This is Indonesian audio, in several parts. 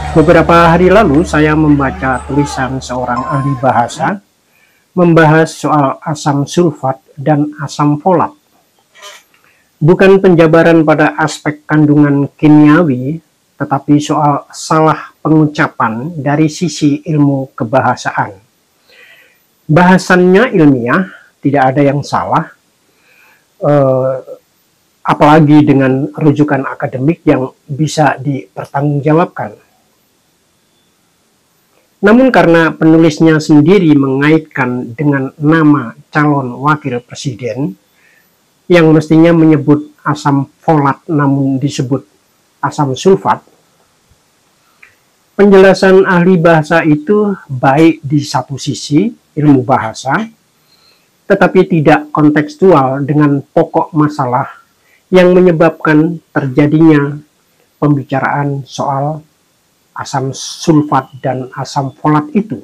Beberapa hari lalu saya membaca tulisan seorang ahli bahasa membahas soal asam sulfat dan asam folat. Bukan penjabaran pada aspek kandungan kimiawi, tetapi soal salah pengucapan dari sisi ilmu kebahasaan. Bahasannya ilmiah, tidak ada yang salah, apalagi dengan rujukan akademik yang bisa dipertanggungjawabkan. Namun karena penulisnya sendiri mengaitkan dengan nama calon wakil presiden, yang mestinya menyebut asam folat namun disebut asam sulfat, penjelasan ahli bahasa itu baik di satu sisi ilmu bahasa, tetapi tidak kontekstual dengan pokok masalah yang menyebabkan terjadinya pembicaraan soal asam sulfat dan asam folat itu.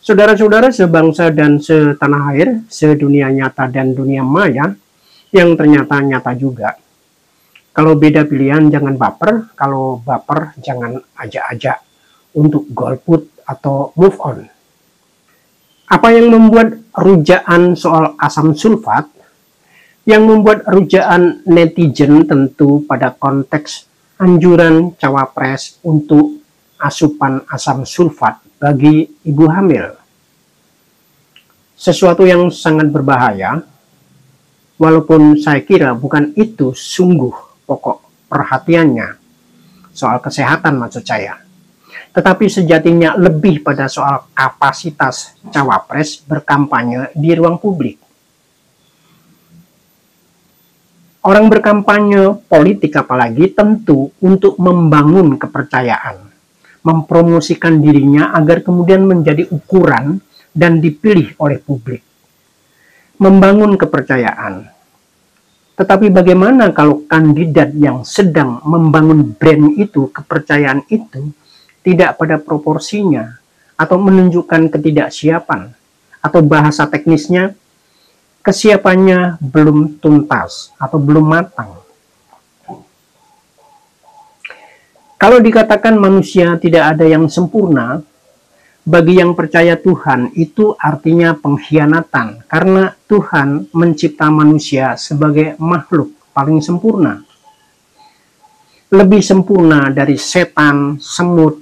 Saudara-saudara sebangsa dan setanah air, sedunia nyata dan dunia maya, yang ternyata nyata juga. Kalau beda pilihan jangan baper, kalau baper jangan ajak-ajak untuk golput atau move on. Apa yang membuat rujaan soal asam sulfat? Yang membuat rujaan netizen tentu pada konteks anjuran cawapres untuk asupan asam sulfat bagi ibu hamil. Sesuatu yang sangat berbahaya, walaupun saya kira bukan itu sungguh pokok perhatiannya, soal kesehatan maksud saya. Tetapi sejatinya lebih pada soal kapasitas cawapres berkampanye di ruang publik. Orang berkampanye politik apalagi tentu untuk membangun kepercayaan, mempromosikan dirinya agar kemudian menjadi ukuran dan dipilih oleh publik. Membangun kepercayaan. Tetapi bagaimana kalau kandidat yang sedang membangun brand itu, kepercayaan itu, tidak pada proporsinya, atau menunjukkan ketidaksiapan, atau bahasa teknisnya, kesiapannya belum tuntas, atau belum matang. Kalau dikatakan manusia tidak ada yang sempurna, bagi yang percaya Tuhan itu artinya pengkhianatan, karena Tuhan mencipta manusia sebagai makhluk paling sempurna. Lebih sempurna dari setan, semut,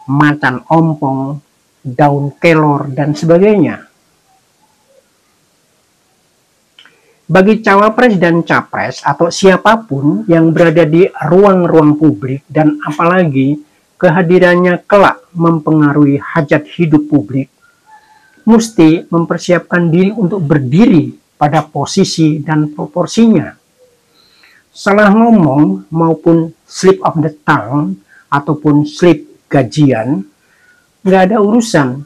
macan ompong, daun kelor, dan sebagainya. Bagi cawapres dan capres atau siapapun yang berada di ruang-ruang publik dan apalagi kehadirannya kelak mempengaruhi hajat hidup publik, mesti mempersiapkan diri untuk berdiri pada posisi dan proporsinya. Salah ngomong maupun slip of the tongue ataupun slip gajian, nggak ada urusan.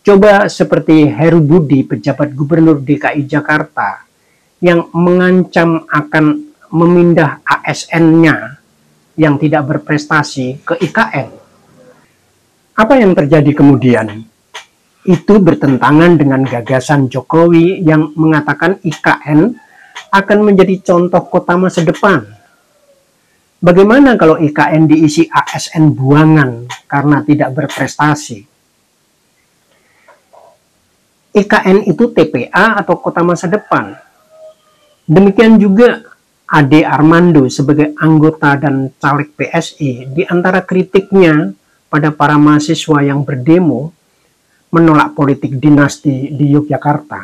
Coba seperti Heru Budi, pejabat gubernur DKI Jakarta, yang mengancam akan memindah ASN-nya yang tidak berprestasi ke IKN. Apa yang terjadi kemudian? Itu bertentangan dengan gagasan Jokowi yang mengatakan IKN akan menjadi contoh kota masa depan. Bagaimana kalau IKN diisi ASN buangan karena tidak berprestasi? IKN itu TPA atau kota masa depan. Demikian juga Ade Armando sebagai anggota dan caleg PSI, di antara kritiknya pada para mahasiswa yang berdemo menolak politik dinasti di Yogyakarta.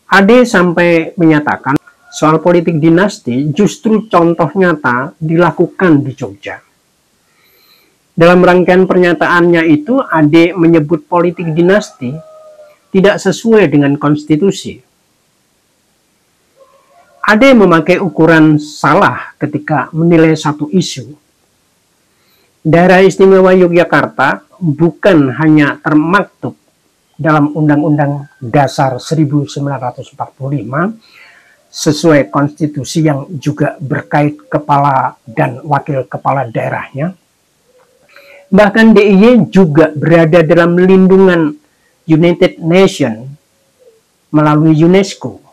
Ade sampai menyatakan soal politik dinasti justru contoh nyata dilakukan di Jogja. Dalam rangkaian pernyataannya itu, Ade menyebut politik dinasti tidak sesuai dengan konstitusi. Ade memakai ukuran salah ketika menilai satu isu. Daerah Istimewa Yogyakarta bukan hanya termaktub dalam Undang-Undang Dasar 1945 sesuai konstitusi yang juga berkait kepala dan wakil kepala daerahnya. Bahkan DIY juga berada dalam lindungan United Nations melalui UNESCO.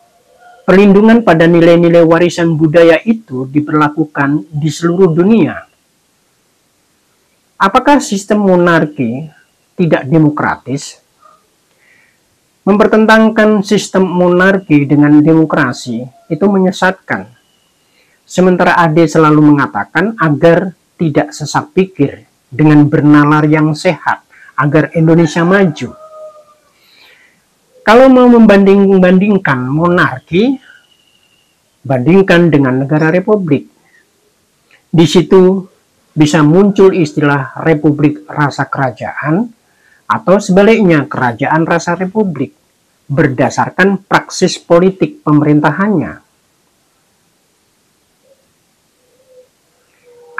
Perlindungan pada nilai-nilai warisan budaya itu diberlakukan di seluruh dunia. Apakah sistem monarki tidak demokratis? Mempertentangkan sistem monarki dengan demokrasi itu menyesatkan. Sementara Ade selalu mengatakan agar tidak sesat pikir dengan bernalar yang sehat agar Indonesia maju. Kalau mau membanding-bandingkan monarki, bandingkan dengan negara republik. Di situ bisa muncul istilah republik rasa kerajaan atau sebaliknya kerajaan rasa republik berdasarkan praksis politik pemerintahannya.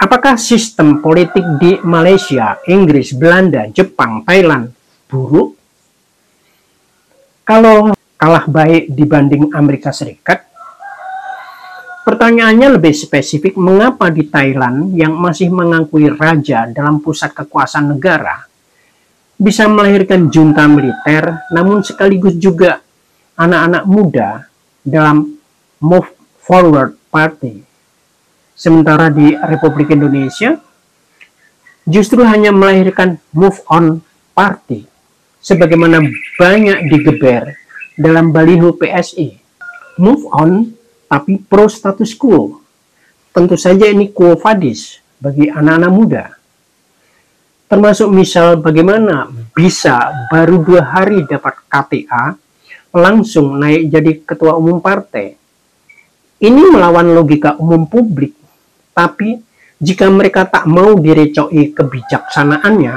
Apakah sistem politik di Malaysia, Inggris, Belanda, Jepang, Thailand buruk? Kalau kalah baik dibanding Amerika Serikat? Pertanyaannya lebih spesifik, mengapa di Thailand yang masih mengakui raja dalam pusat kekuasaan negara bisa melahirkan junta militer, namun sekaligus juga anak-anak muda dalam Move Forward Party. Sementara di Republik Indonesia justru hanya melahirkan Move On Party, sebagaimana banyak digeber dalam baliho PSI. Move on, tapi pro status quo. Tentu saja ini quo vadis bagi anak-anak muda. Termasuk misal bagaimana bisa baru 2 hari dapat KTA, langsung naik jadi ketua umum partai. Ini melawan logika umum publik. Tapi jika mereka tak mau direcoi kebijaksanaannya,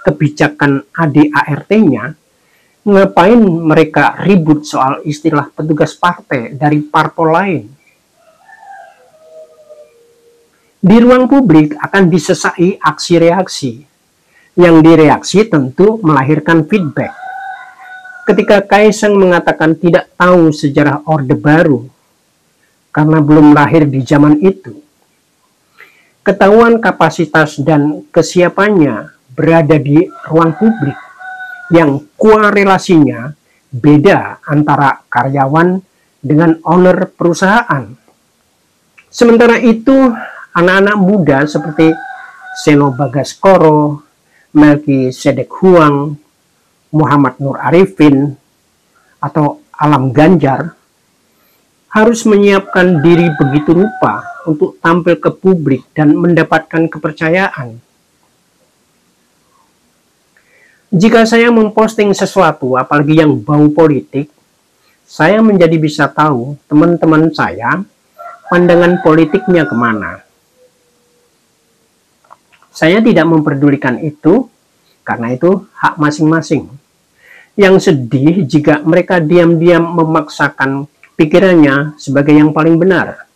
kebijakan ADART-nya, ngapain mereka ribut soal istilah petugas partai dari parpol lain? Di ruang publik akan disesai aksi reaksi. Yang direaksi tentu melahirkan feedback. Ketika Kaisang mengatakan tidak tahu sejarah Orde Baru karena belum lahir di zaman itu, ketahuan kapasitas dan kesiapannya berada di ruang publik yang korelasinya beda antara karyawan dengan owner perusahaan. Sementara itu, anak-anak muda seperti Seno Bagaskoro, Melki Sedek Huang, Muhammad Nur Arifin, atau Alam Ganjar harus menyiapkan diri begitu rupa untuk tampil ke publik dan mendapatkan kepercayaan. Jika saya memposting sesuatu, apalagi yang bau politik, saya menjadi bisa tahu teman-teman saya pandangan politiknya kemana. Saya tidak memperdulikan itu, karena itu hak masing-masing. Yang sedih jika mereka diam-diam memaksakan pikirannya sebagai yang paling benar.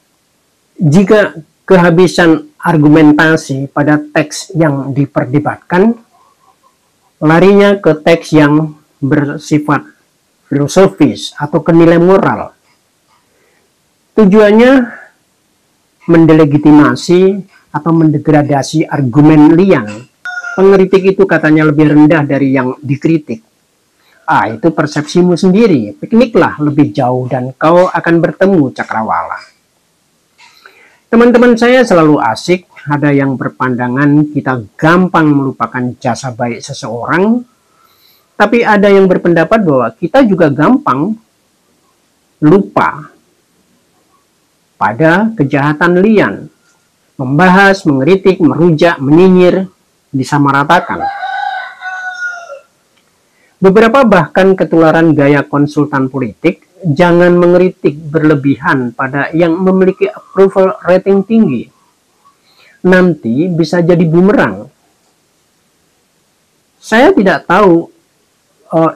Jika kehabisan argumentasi pada teks yang diperdebatkan, larinya ke teks yang bersifat filosofis atau ke nilai moral. Tujuannya mendelegitimasi atau mendegradasi argumen liang. Pengkritik itu katanya lebih rendah dari yang dikritik. Itu persepsimu sendiri. Pikniklah lebih jauh dan kau akan bertemu cakrawala. Teman-teman saya selalu asik. Ada yang berpandangan kita gampang melupakan jasa baik seseorang. Tapi ada yang berpendapat bahwa kita juga gampang lupa pada kejahatan lian. Membahas, mengkritik, merujak, menyinyir, disamaratakan. Beberapa bahkan ketularan gaya konsultan politik, jangan mengkritik berlebihan pada yang memiliki approval rating tinggi. Nanti bisa jadi bumerang. Saya tidak tahu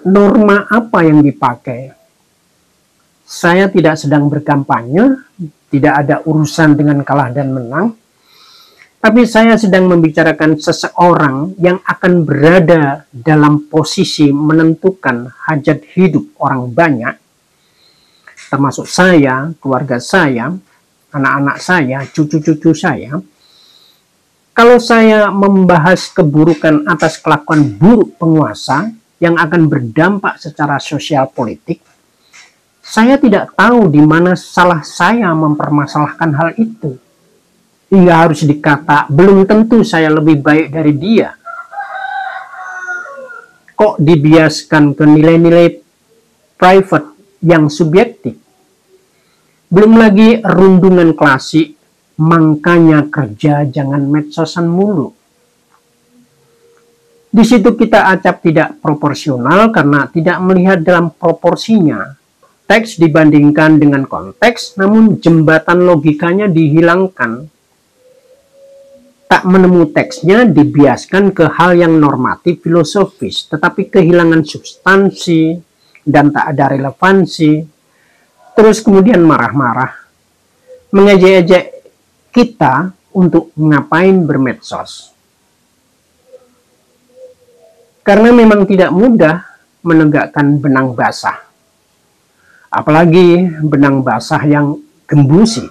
norma apa yang dipakai. Saya tidak sedang berkampanye, tidak ada urusan dengan kalah dan menang. Tapi saya sedang membicarakan seseorang yang akan berada dalam posisi menentukan hajat hidup orang banyak. termasuk saya, keluarga saya, anak-anak saya, cucu-cucu saya, kalau saya membahas keburukan atas kelakuan buruk penguasa yang akan berdampak secara sosial politik, saya tidak tahu di mana salah saya mempermasalahkan hal itu. Hingga harus dikata, belum tentu saya lebih baik dari dia. Kok dibiaskan ke nilai-nilai private yang subjektif? Belum lagi rundungan klasik, makanya kerja jangan medsosan mulu. Di situ kita acap tidak proporsional karena tidak melihat dalam proporsinya. Teks dibandingkan dengan konteks, namun jembatan logikanya dihilangkan. Tak menemu teksnya dibiaskan ke hal yang normatif filosofis, tetapi kehilangan substansi dan tak ada relevansi. Terus kemudian marah-marah, mengejek-ejek kita untuk ngapain bermedsos. Karena memang tidak mudah menegakkan benang basah. Apalagi benang basah yang gembusi.